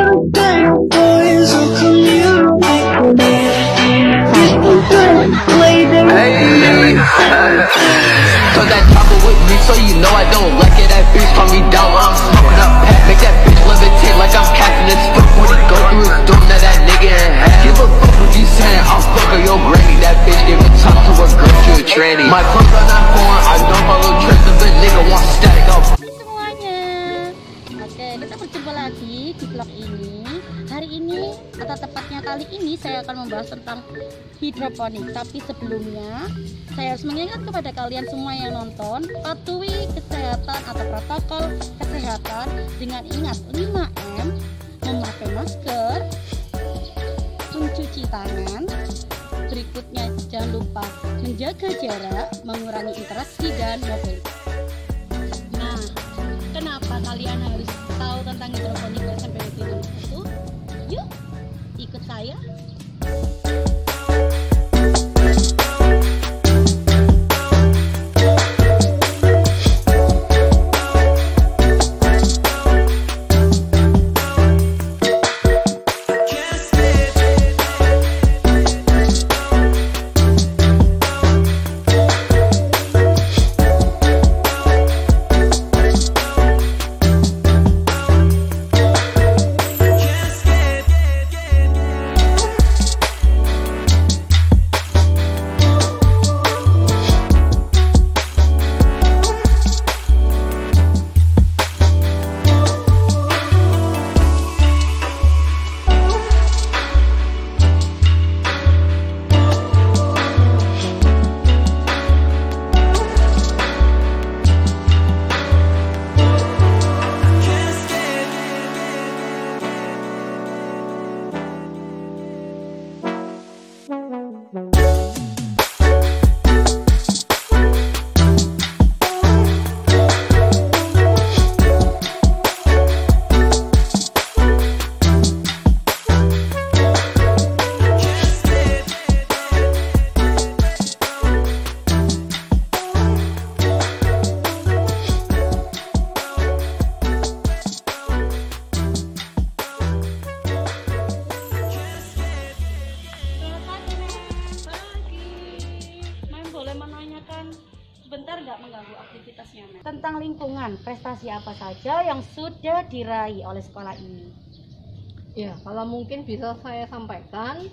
Took that chopper with me, so you know I don't like it. That bitch calm me down while I'm smoking up pack. Make that bitch levitate like I'm Captain Spook. When he go through his door, now that nigga in half. Give a fuck what you saying, I'll fuck her your granny. That bitch giving top to her girl, she a tranny. My clothes are not foreign, I don't follow trends. If a nigga wants static, I'll semuanya. Oke, kita berjumpa lagi di vlog ini. Hari ini atau tepatnya kali ini saya akan membahas tentang hidroponik. Tapi sebelumnya saya harus mengingat kepada kalian semua yang nonton, patuhi kesehatan atau protokol kesehatan dengan ingat 5M, memakai masker, mencuci tangan. Berikutnya jangan lupa menjaga jarak, mengurangi interaksi dan mobilitas. Nah, kenapa kalian harus tahu tentang hidroponik SMP Negeri 61? Yuk, ikut saya. Sebentar nggak mengganggu aktivitasnya, Mas? Tentang lingkungan, prestasi apa saja yang sudah diraih oleh sekolah ini? Ya, kalau mungkin bisa saya sampaikan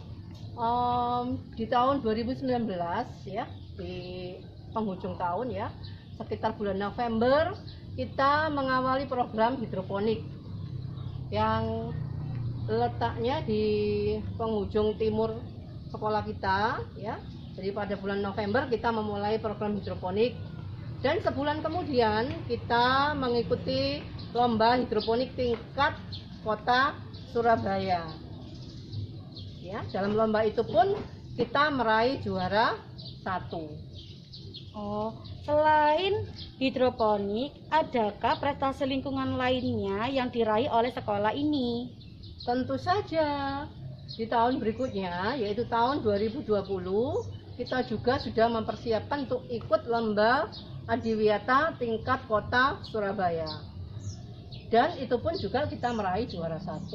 di tahun 2019 ya, di penghujung tahun ya, sekitar bulan November kita mengawali program hidroponik yang letaknya di penghujung timur sekolah kita ya. Jadi pada bulan November kita memulai program hidroponik dan sebulan kemudian kita mengikuti lomba hidroponik tingkat kota Surabaya. Ya, dalam lomba itu pun kita meraih juara 1. Oh, selain hidroponik, adakah prestasi lingkungan lainnya yang diraih oleh sekolah ini? Tentu saja. Di tahun berikutnya, yaitu tahun 2020, kita juga sudah mempersiapkan untuk ikut lomba adiwiyata tingkat kota Surabaya. Dan itu pun juga kita meraih juara 1.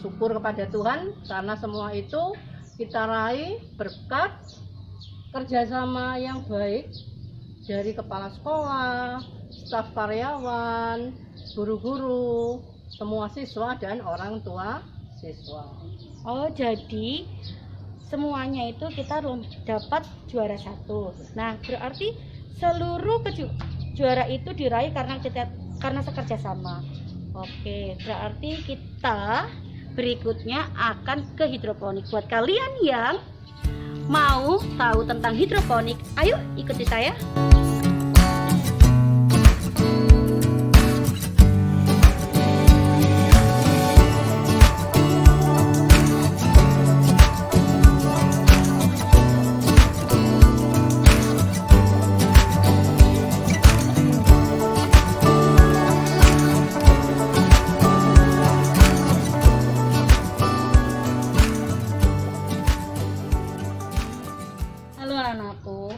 Syukur kepada Tuhan karena semua itu kita raih berkat kerjasama yang baik dari kepala sekolah, staf karyawan, guru-guru, semua siswa dan orang tua siswa. Oh, jadi semuanya itu kita dapat juara 1. Nah, berarti seluruh juara itu diraih karena sekerja sama. Oke, berarti kita berikutnya akan ke hidroponik. Buat kalian yang mau tahu tentang hidroponik, ayo ikuti saya.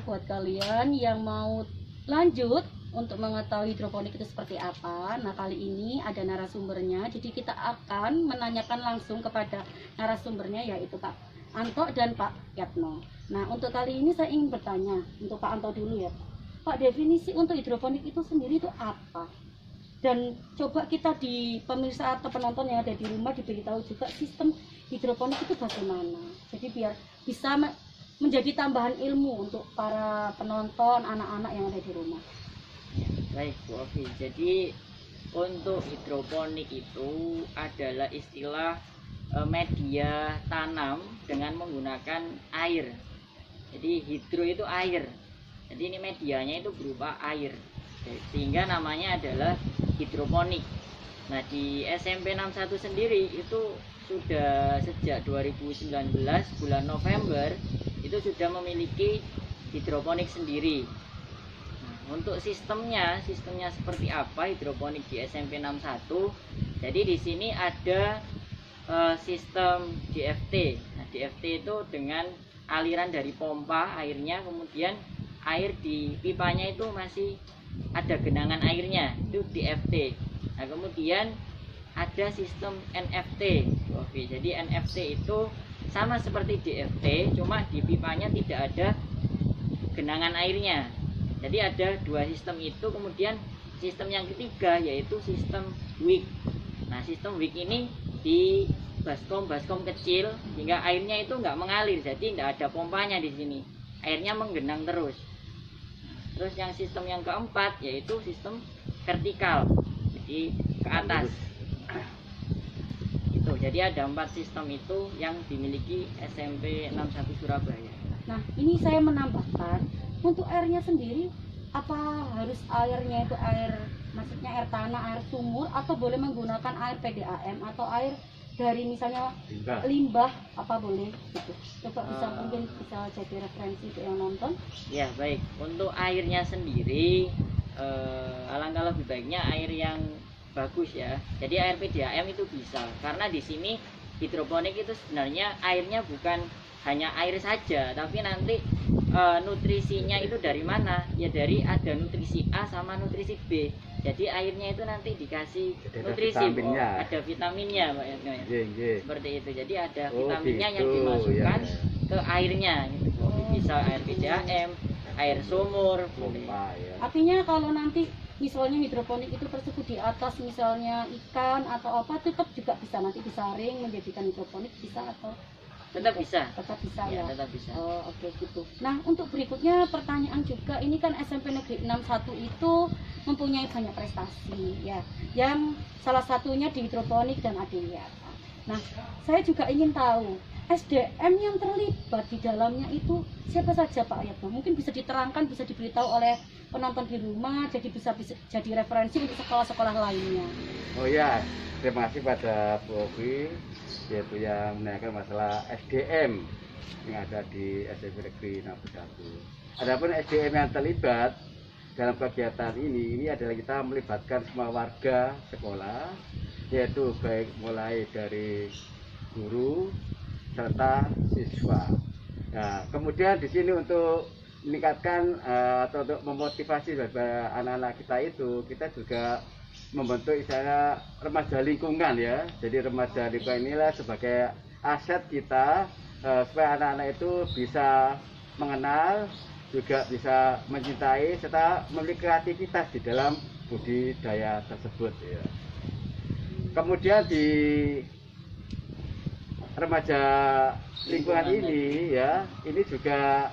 Buat kalian yang mau lanjut untuk mengetahui hidroponik itu seperti apa. Nah, kali ini ada narasumbernya, jadi kita akan menanyakan langsung kepada narasumbernya, yaitu Pak Anto dan Pak Yatno. Nah, untuk kali ini saya ingin bertanya untuk Pak Anto dulu ya, Pak, definisi untuk hidroponik itu sendiri itu apa? Dan coba kita di pemirsa atau penonton yang ada di rumah diberitahu juga sistem hidroponik itu bagaimana. Jadi biar bisa menjadi tambahan ilmu untuk para penonton, anak-anak yang ada di rumah. Baik Bu Ovi, jadi untuk hidroponik itu adalah istilah media tanam dengan menggunakan air. Jadi hidro itu air, jadi ini medianya itu berupa air, sehingga namanya adalah hidroponik. Nah, di SMP 61 sendiri itu sudah sejak 2019 bulan November itu sudah memiliki hidroponik sendiri. Untuk sistemnya seperti apa hidroponik di SMP 61? Jadi di sini ada sistem DFT. Nah, DFT itu dengan aliran dari pompa airnya, kemudian air di pipanya itu masih ada genangan airnya, itu DFT. Nah, kemudian ada sistem NFT. Oke, jadi NFT itu sama seperti DFT, cuma di pipanya tidak ada genangan airnya. Jadi ada dua sistem itu. Kemudian sistem yang ketiga yaitu sistem WIK. Nah, sistem WIK ini di baskom kecil hingga airnya itu nggak mengalir, jadi nggak ada pompanya di sini, airnya menggenang terus. Terus yang sistem yang keempat yaitu sistem vertikal, jadi ke atas. Itu jadi ada 4 sistem itu yang dimiliki SMP 61 Surabaya. Nah, ini saya menambahkan, untuk airnya sendiri, apa harus airnya itu air, maksudnya air tanah, air sumur, atau boleh menggunakan air PDAM atau air dari misalnya limbah, apa boleh gitu? Coba bisa mungkin bisa jadi referensi untuk yang nonton. Ya, baik. Untuk airnya sendiri, alangkah lebih baiknya air yang bagus ya. Jadi air PDAM itu bisa, karena di sini hidroponik itu sebenarnya airnya bukan hanya air saja, tapi nanti nutrisinya itu dari mana? Ya dari ada nutrisi A sama nutrisi B. Jadi airnya itu nanti dikasih nutrisi, ada vitaminnya, Pak Yatno ya. Seperti itu. Jadi ada vitaminnya yang dimasukkan ke airnya. Gitu. Bisa air PDAM, air sumur, Artinya kalau nanti misalnya hidroponik itu tersebut di atas misalnya ikan atau apa, tetap juga bisa nanti disaring menjadikan hidroponik, bisa atau tetap bisa. Tetap bisa ya. Tetap bisa. Oh, oke gitu. Nah, untuk berikutnya pertanyaan juga, ini kan SMP Negeri 61 itu mempunyai banyak prestasi ya. Yang salah satunya di hidroponik dan ADWA. Nah, saya juga ingin tahu SDM yang terlibat di dalamnya itu siapa saja Pak Yatno? Mungkin bisa diterangkan, bisa diberitahu oleh penonton di rumah, jadi bisa jadi referensi untuk sekolah-sekolah lainnya. Oh ya, terima kasih pada Bu Ovi, yaitu yang menanyakan masalah SDM yang ada di SMP Negeri 61. Adapun SDM yang terlibat dalam kegiatan ini adalah kita melibatkan semua warga sekolah, yaitu baik mulai dari guru serta siswa. Nah, kemudian di sini untuk meningkatkan atau untuk memotivasi anak-anak kita itu, kita juga membentuk istilahnya remaja lingkungan ya. Jadi remaja lingkungan inilah sebagai aset kita supaya anak-anak itu bisa mengenal, juga bisa mencintai serta memiliki kreativitas di dalam budidaya tersebut ya. Kemudian di remaja lingkungan ini ya, ini juga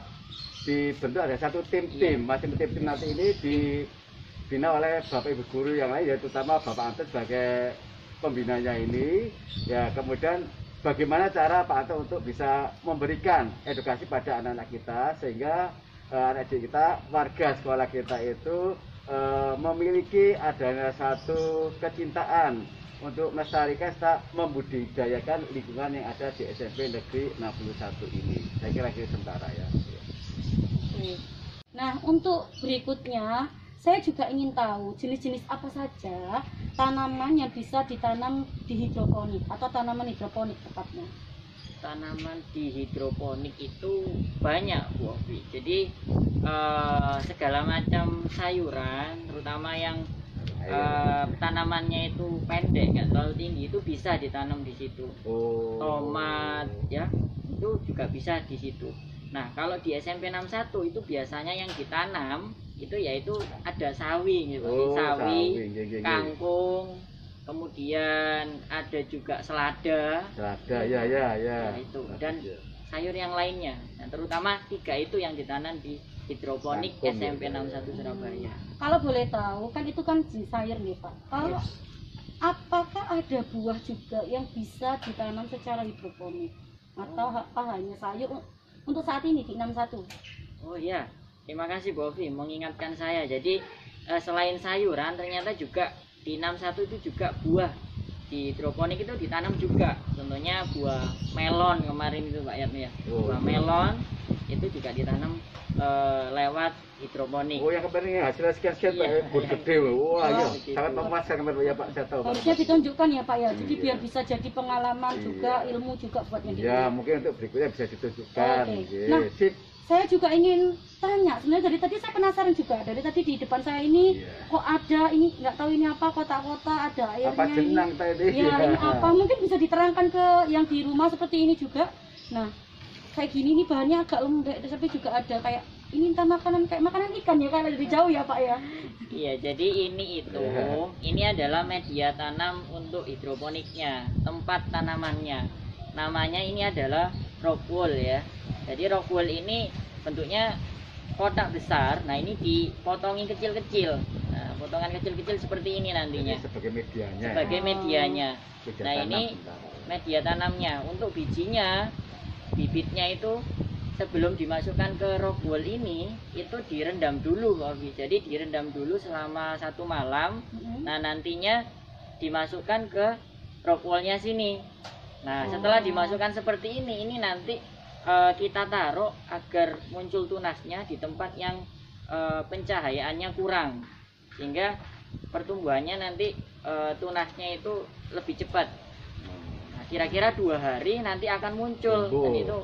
dibentuk ada satu tim, masing-masing tim nanti ini dibina oleh Bapak Ibu guru yang lain, ya terutama Bapak Anto sebagai pembinanya ini ya. Kemudian bagaimana cara Pak Anto untuk bisa memberikan edukasi pada anak-anak kita sehingga anak didik kita, warga sekolah kita itu memiliki adanya satu kecintaan untuk melestarikan serta membudidayakan lingkungan yang ada di SMP Negeri 61 ini. Saya kira itu sementara ya. Nah, untuk berikutnya saya juga ingin tahu jenis-jenis apa saja tanaman yang bisa ditanam di hidroponik atau tanaman hidroponik tepatnya. tanaman di hidroponik itu banyak Bu Ovi. Jadi segala macam sayuran, terutama yang tanamannya itu pendek, nggak terlalu tinggi, itu bisa ditanam di situ. Tomat ya, itu juga bisa di situ. Nah, kalau di SMP 61 itu biasanya yang ditanam itu yaitu ada sawi gitu, sawi, kangkung, kemudian ada juga selada. Ya. Nah, itu dan sayur yang lainnya. Nah, terutama 3 itu yang ditanam di hidroponik SMP 61 Surabaya. Kalau boleh tahu, kan itu kan jenis sayur nih Pak. Kalau apakah ada buah juga yang bisa ditanam secara hidroponik? Atau hanya sayur untuk saat ini di 61? Oh iya, terima kasih Bu Ovi mengingatkan saya. Jadi selain sayuran ternyata juga di 61 itu juga buah. Di hidroponik itu ditanam juga. Contohnya buah melon kemarin itu Pak Yatmi ya. Buah melon itu juga ditanam lewat hidroponik. Oh yang kemarin yang hasilnya sekian-sekian Pak, buat gede. Wah iya, sangat memuaskan kemarin ya Pak, saya tahu. Harusnya ditunjukkan ya Pak ya, jadi biar bisa jadi pengalaman juga, ilmu juga buat yang ya mungkin untuk berikutnya bisa ditunjukkan. Nah, saya juga ingin tanya, sebenarnya dari tadi saya penasaran juga, dari tadi di depan saya ini kok ada ini, nggak tahu ini apa, kotak-kotak ada airnya apa jenang tadi? Ya ini apa, mungkin bisa diterangkan ke yang di rumah seperti ini juga. Nah kayak gini nih bahannya agak lembek, tapi juga ada kayak ini entah makanan kayak makanan ikan ya, kalau dari jauh ya Pak ya. Iya, jadi ini adalah media tanam untuk hidroponiknya, tempat tanamannya. Namanya ini adalah rock wool ya. Jadi rock wool ini bentuknya kotak besar. Nah ini dipotongin kecil-kecil. Nah potongan kecil-kecil seperti ini nantinya. Jadi sebagai medianya. Sebagai medianya. Nah ini media tanamnya. Untuk bijinya, bibitnya itu sebelum dimasukkan ke rock wool ini itu direndam dulu Pak Ovi. Jadi direndam dulu selama 1 malam. Nah nantinya dimasukkan ke rock woolnya sini. Nah setelah dimasukkan seperti ini nanti kita taruh agar muncul tunasnya di tempat yang pencahayaannya kurang, sehingga pertumbuhannya nanti tunasnya itu lebih cepat. Nah, kira-kira 2 hari nanti akan muncul. Dan itu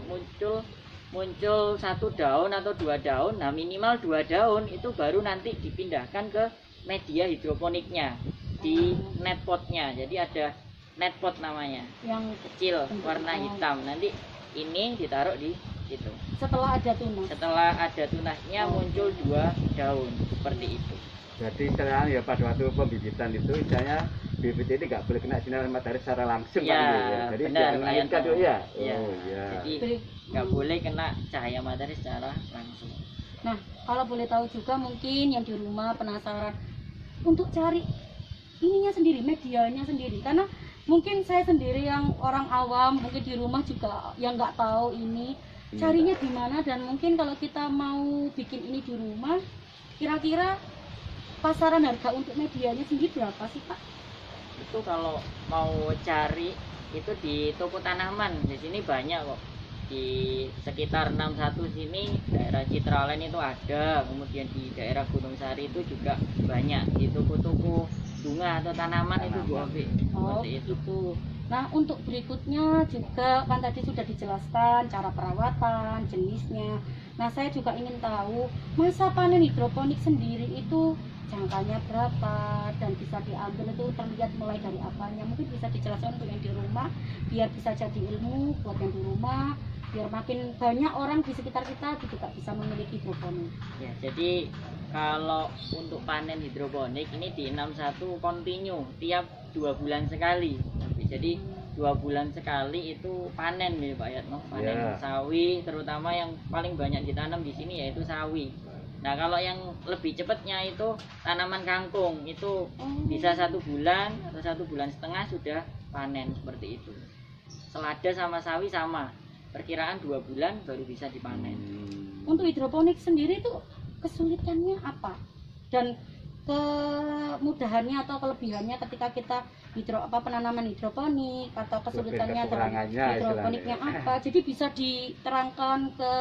muncul 1 daun atau 2 daun. Nah minimal 2 daun itu baru nanti dipindahkan ke media hidroponiknya di net potnya. Jadi ada net pot namanya, yang kecil warna hitam. Nanti ini ditaruh di situ. Setelah ada tunasnya muncul 2 daun seperti itu. Jadi istilahnya ya pada waktu pembibitan itu istilahnya bibit ini nggak boleh kena sinar matahari secara langsung ya, Pak ya. Jadi benar, dianginkan dulu ya. Jadi nggak boleh kena cahaya matahari secara langsung. Nah kalau boleh tahu juga mungkin yang di rumah penasaran untuk cari ininya sendiri, medianya sendiri, karena mungkin saya sendiri yang orang awam mungkin di rumah juga yang nggak tahu ini carinya di mana, dan mungkin kalau kita mau bikin ini di rumah kira-kira pasaran harga untuk medianya sendiri berapa sih Pak? Itu kalau mau cari itu di toko tanaman di sini banyak kok, di sekitar 61 sini daerah Citraland itu ada, kemudian di daerah Gunung Sari itu juga banyak di toko-toko bunga atau tanaman itu Bu Ovi. Itu. Nah untuk berikutnya juga kan tadi sudah dijelaskan cara perawatan, jenisnya. Nah saya juga ingin tahu masa panen hidroponik sendiri itu jangkanya berapa dan bisa diambil itu terlihat mulai dari apanya. Mungkin bisa dijelaskan untuk yang di rumah biar bisa jadi ilmu buat yang di rumah, biar makin banyak orang di sekitar kita juga bisa memiliki hidroponik. Ya, jadi kalau untuk panen hidroponik ini di 61 kontinu tiap 2 bulan sekali. Jadi 2 bulan sekali itu panen nih Pak Yatno, panen sawi, terutama yang paling banyak ditanam di sini yaitu sawi. Nah kalau yang lebih cepatnya itu tanaman kangkung, itu bisa 1 bulan atau 1,5 bulan sudah panen seperti itu. Selada sama sawi sama, perkiraan 2 bulan baru bisa dipanen. Untuk hidroponik sendiri itu kesulitannya apa dan kemudahannya atau kelebihannya ketika kita penanaman hidroponik, atau kesulitannya hidroponiknya apa, jadi bisa diterangkan ke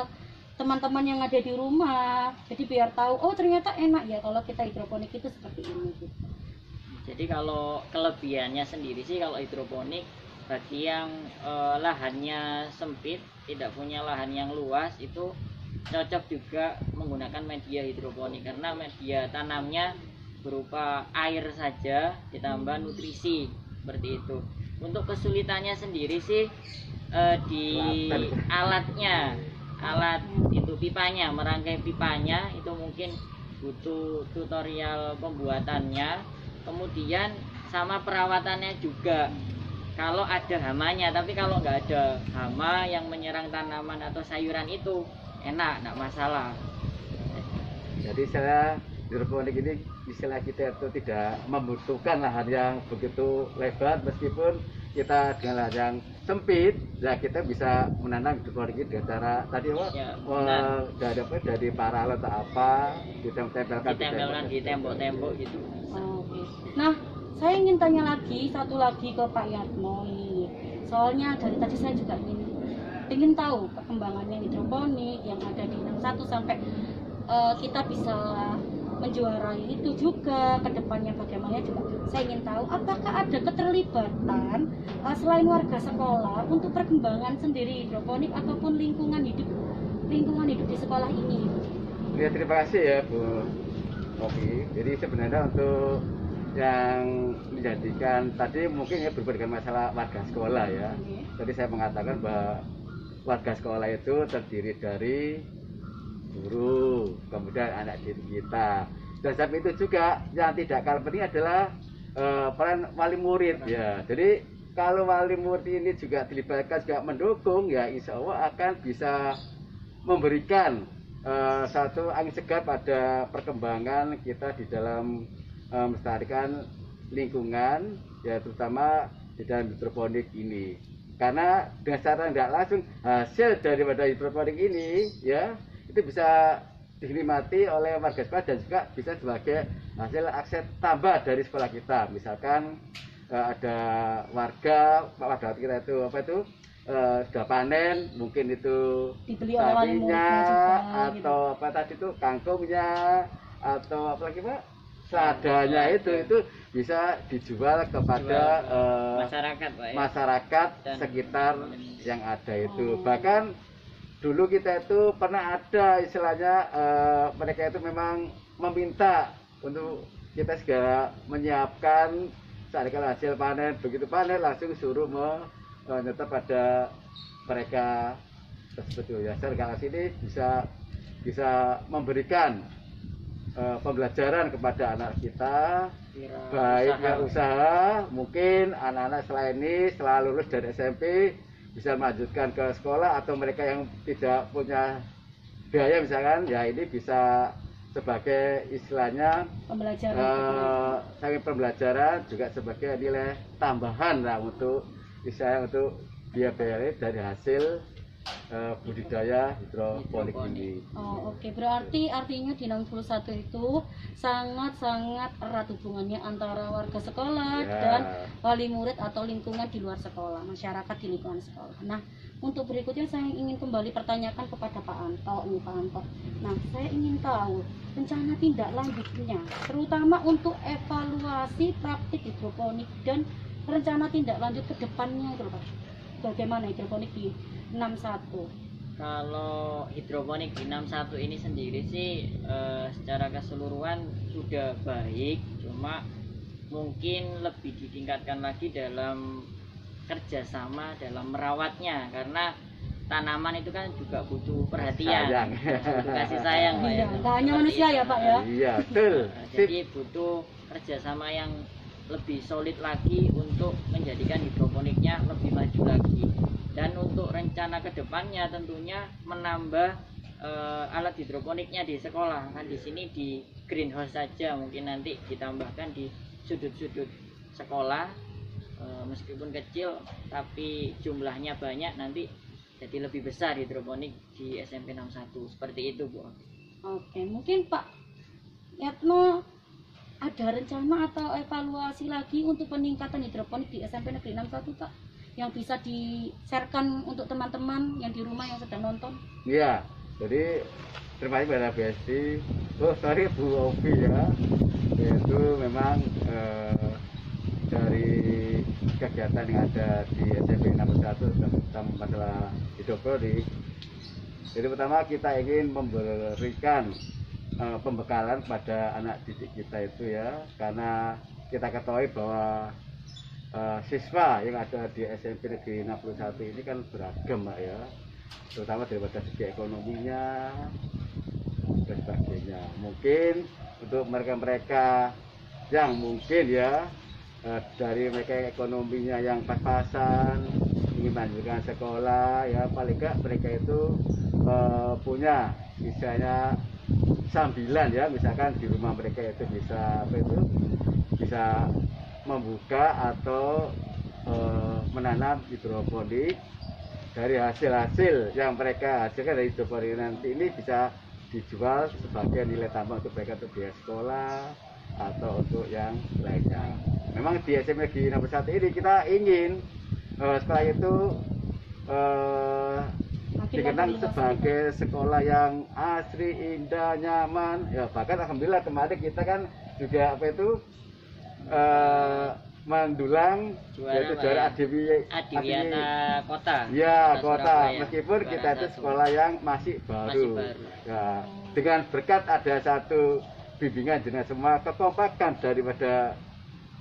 teman-teman yang ada di rumah, jadi biar tahu oh ternyata enak ya kalau kita hidroponik itu seperti ini gitu. Jadi kalau kelebihannya sendiri sih kalau hidroponik bagi yang lahannya sempit, tidak punya lahan yang luas, itu cocok juga menggunakan media hidroponik karena media tanamnya berupa air saja ditambah nutrisi seperti itu. Untuk kesulitannya sendiri sih di alatnya, alat itu pipanya, merangkai pipanya itu mungkin butuh tutorial pembuatannya, kemudian sama perawatannya juga. Kalau ada hamanya, tapi kalau nggak ada hama yang menyerang tanaman atau sayuran itu enak, nggak masalah. Jadi saya hidroponik ini istilah kita itu tidak membutuhkan lahan yang begitu lebar, meskipun kita dengan lahan yang sempit, ya kita bisa menanam hidroponik ini dengan cara tadi Ya, dari paralel atau apa, Ditempelkan di tembok-tembok gitu. Oke. Nah, saya ingin tanya lagi satu lagi ke Pak Yatmo ini. Soalnya dari tadi saya juga ingin tahu perkembangannya hidroponik yang ada di 61 sampai kita bisa menjuarai itu juga ke depannya bagaimana juga. Saya ingin tahu apakah ada keterlibatan selain warga sekolah untuk perkembangan sendiri hidroponik ataupun lingkungan hidup di sekolah ini. Ya, terima kasih ya Bu Oki. Jadi sebenarnya untuk yang menjadikan tadi mungkin ya berhubungan dengan masalah warga sekolah ya. Tadi saya mengatakan bahwa warga sekolah itu terdiri dari guru, kemudian anak didik kita. Dan sampai itu juga yang tidak kalah penting adalah peran wali murid ya. Jadi kalau wali murid ini juga dilibatkan, juga mendukung, ya insya Allah akan bisa memberikan satu angin segar pada perkembangan kita di dalam melestarikan lingkungan, ya terutama di dalam hidroponik ini. Karena dengan cara tidak langsung hasil daripada hidroponik ini ya itu bisa dinikmati oleh warga sekolah dan juga bisa sebagai hasil akses tambah dari sekolah kita. Misalkan ada warga kita itu sudah panen, mungkin itu sapinya atau apa tadi itu kangkungnya atau apa lagi Pak, seladanya itu bisa dijual kepada masyarakat Pak, ya? Masyarakat sekitar yang ada itu. Bahkan dulu kita itu pernah ada istilahnya mereka itu memang meminta untuk kita segera menyiapkan saat hasil panen, begitu panen langsung suruh menetap pada mereka tersebut ya. Sekarang sini bisa memberikan pembelajaran kepada anak kita, baik yang usaha, mungkin anak-anak selain ini setelah lulus dari SMP bisa melanjutkan ke sekolah, atau mereka yang tidak punya biaya misalkan, ya ini bisa sebagai istilahnya pembelajaran juga sebagai nilai tambahan lah untuk istilahnya untuk biaya dari hasil budidaya hidroponik ini. Oh, oke. Berarti artinya di 61 itu sangat-sangat erat hubungannya antara warga sekolah dan wali murid atau lingkungan di luar sekolah, masyarakat di lingkungan sekolah. Nah, untuk berikutnya saya ingin kembali pertanyakan kepada Pak Anto nih, Pak Anto. Nah, saya ingin tahu rencana tindak lanjutnya, terutama untuk evaluasi praktik hidroponik dan rencana tindak lanjut ke depannya itu, Pak. Bagaimana hidroponik di 61? Kalau hidroponik di 61 ini sendiri sih secara keseluruhan sudah baik, cuma mungkin lebih ditingkatkan lagi dalam kerjasama dalam merawatnya, karena tanaman itu kan juga butuh perhatian, butuh kasih sayang Pak, ya. Tidak hanya manusia ya Pak ya. Iya betul. Jadi butuh kerjasama yang lebih solid lagi untuk menjadikan hidroponiknya lebih maju lagi. Dan untuk rencana kedepannya tentunya menambah alat hidroponiknya di sekolah. Kan di sini di greenhouse saja, mungkin nanti ditambahkan di sudut-sudut sekolah, meskipun kecil tapi jumlahnya banyak, nanti jadi lebih besar hidroponik di SMP 61 seperti itu Bu. Oke, mungkin Pak Yatmo ada rencana atau evaluasi lagi untuk peningkatan hidroponik di SMP Negeri 61 Pak, yang bisa di-sharekan untuk teman-teman yang di rumah yang sedang nonton? Iya, jadi terima kasih pada BSD. Sorry Bu Ovi ya, yaitu memang dari kegiatan yang ada di SMP 61 tentang masalah hidroponik. Jadi pertama kita ingin memberikan pembekalan pada anak didik kita itu ya, karena kita ketahui bahwa siswa yang ada di SMP Negeri 61 ini kan beragam Pak ya, terutama daripada segi ekonominya dan sebagainya. Mungkin untuk mereka-mereka yang mungkin ya dari mereka ekonominya yang pas-pasan ingin melanjutkan sekolah ya, paling enggak mereka itu punya misalnya sambilan ya, misalkan di rumah mereka itu bisa bisa membuka atau menanam hidroponik. Dari hasil-hasil yang mereka hasilkan dari hidroponik nanti ini bisa dijual sebagai nilai tambah untuk mereka untuk biaya sekolah atau untuk yang lainnya. Memang di SMP Negeri 61 ini kita ingin sekolah itu dikenal sebagai sekolah yang asri, indah, nyaman ya. Bahkan alhamdulillah kemarin kita kan juga mendulang juara Adiwiyata Kota ya, kota Surabaya. meskipun kita itu sekolah yang masih baru. Ya, dengan berkat ada satu bimbingan jenazah semua kekompakan daripada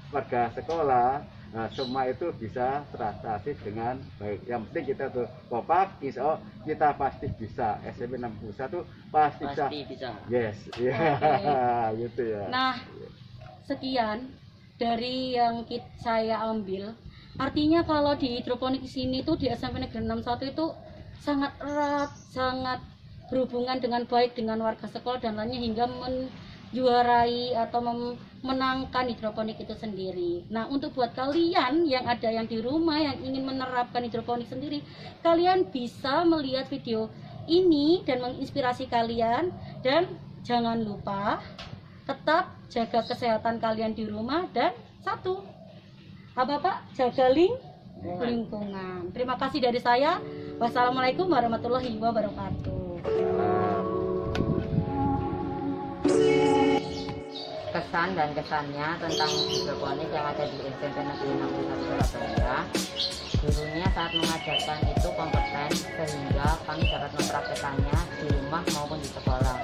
warga sekolah, nah, semua itu bisa teratasi dengan baik. Yang penting kita tuh kompak, insya kita pasti bisa. SMP 61 pasti bisa. Yes, ya, gitu ya. Nah, sekian dari yang saya ambil. Artinya kalau di hidroponik di sini tuh di SMP Negeri 61 itu sangat erat, sangat berhubungan dengan baik dengan warga sekolah dan lainnya hingga menjuarai atau memenangkan hidroponik itu sendiri. Nah, untuk buat kalian yang ada yang di rumah yang ingin menerapkan hidroponik sendiri, kalian bisa melihat video ini dan menginspirasi kalian. Dan jangan lupa tetap jaga kesehatan kalian di rumah, dan satu apa Pak, jaga lingkungan. Terima kasih dari saya. Wassalamualaikum warahmatullahi wabarakatuh. Kesan dan kesannya tentang hidroponik yang ada di SMP Negeri 61 Surabaya. Gurunya saat mengajarkan itu kompeten sehingga kami dapat mempraktekannya di rumah maupun di sekolah.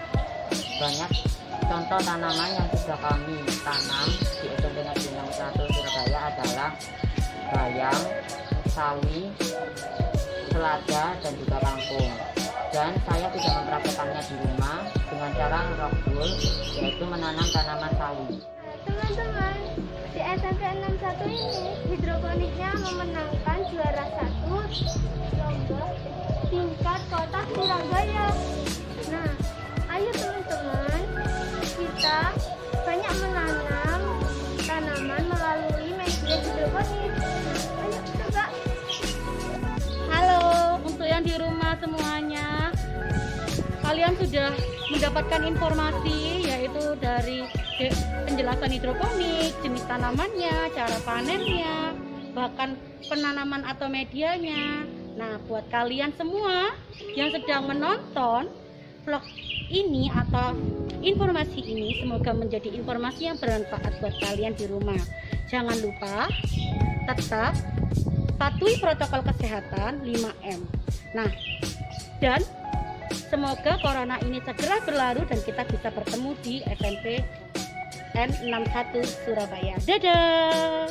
Banyak contoh tanaman yang sudah kami tanam di SMP Negeri 61 Surabaya adalah bayam, sawi, selada, dan juga kangkung. Dan saya tidak mempraktekannya di rumah dengan cara ngerobul, yaitu menanam tanaman sawi. Teman-teman, di SMP 61 ini hidroponiknya memenangkan juara 1 lomba tingkat kota Surabaya. Nah, ayo teman-teman, kita banyak menanam tanaman melalui media hidroponik. Ayo coba. Halo, untuk yang di rumah semuanya, kalian sudah mendapatkan informasi yaitu dari penjelasan hidroponik, jenis tanamannya, cara panennya, bahkan penanaman atau medianya. Nah, buat kalian semua yang sedang menonton vlog ini atau informasi ini, semoga menjadi informasi yang bermanfaat buat kalian di rumah. Jangan lupa tetap patuhi protokol kesehatan 5M. Nah, dan semoga corona ini segera berlalu dan kita bisa bertemu di SMP N61 Surabaya. Dadah.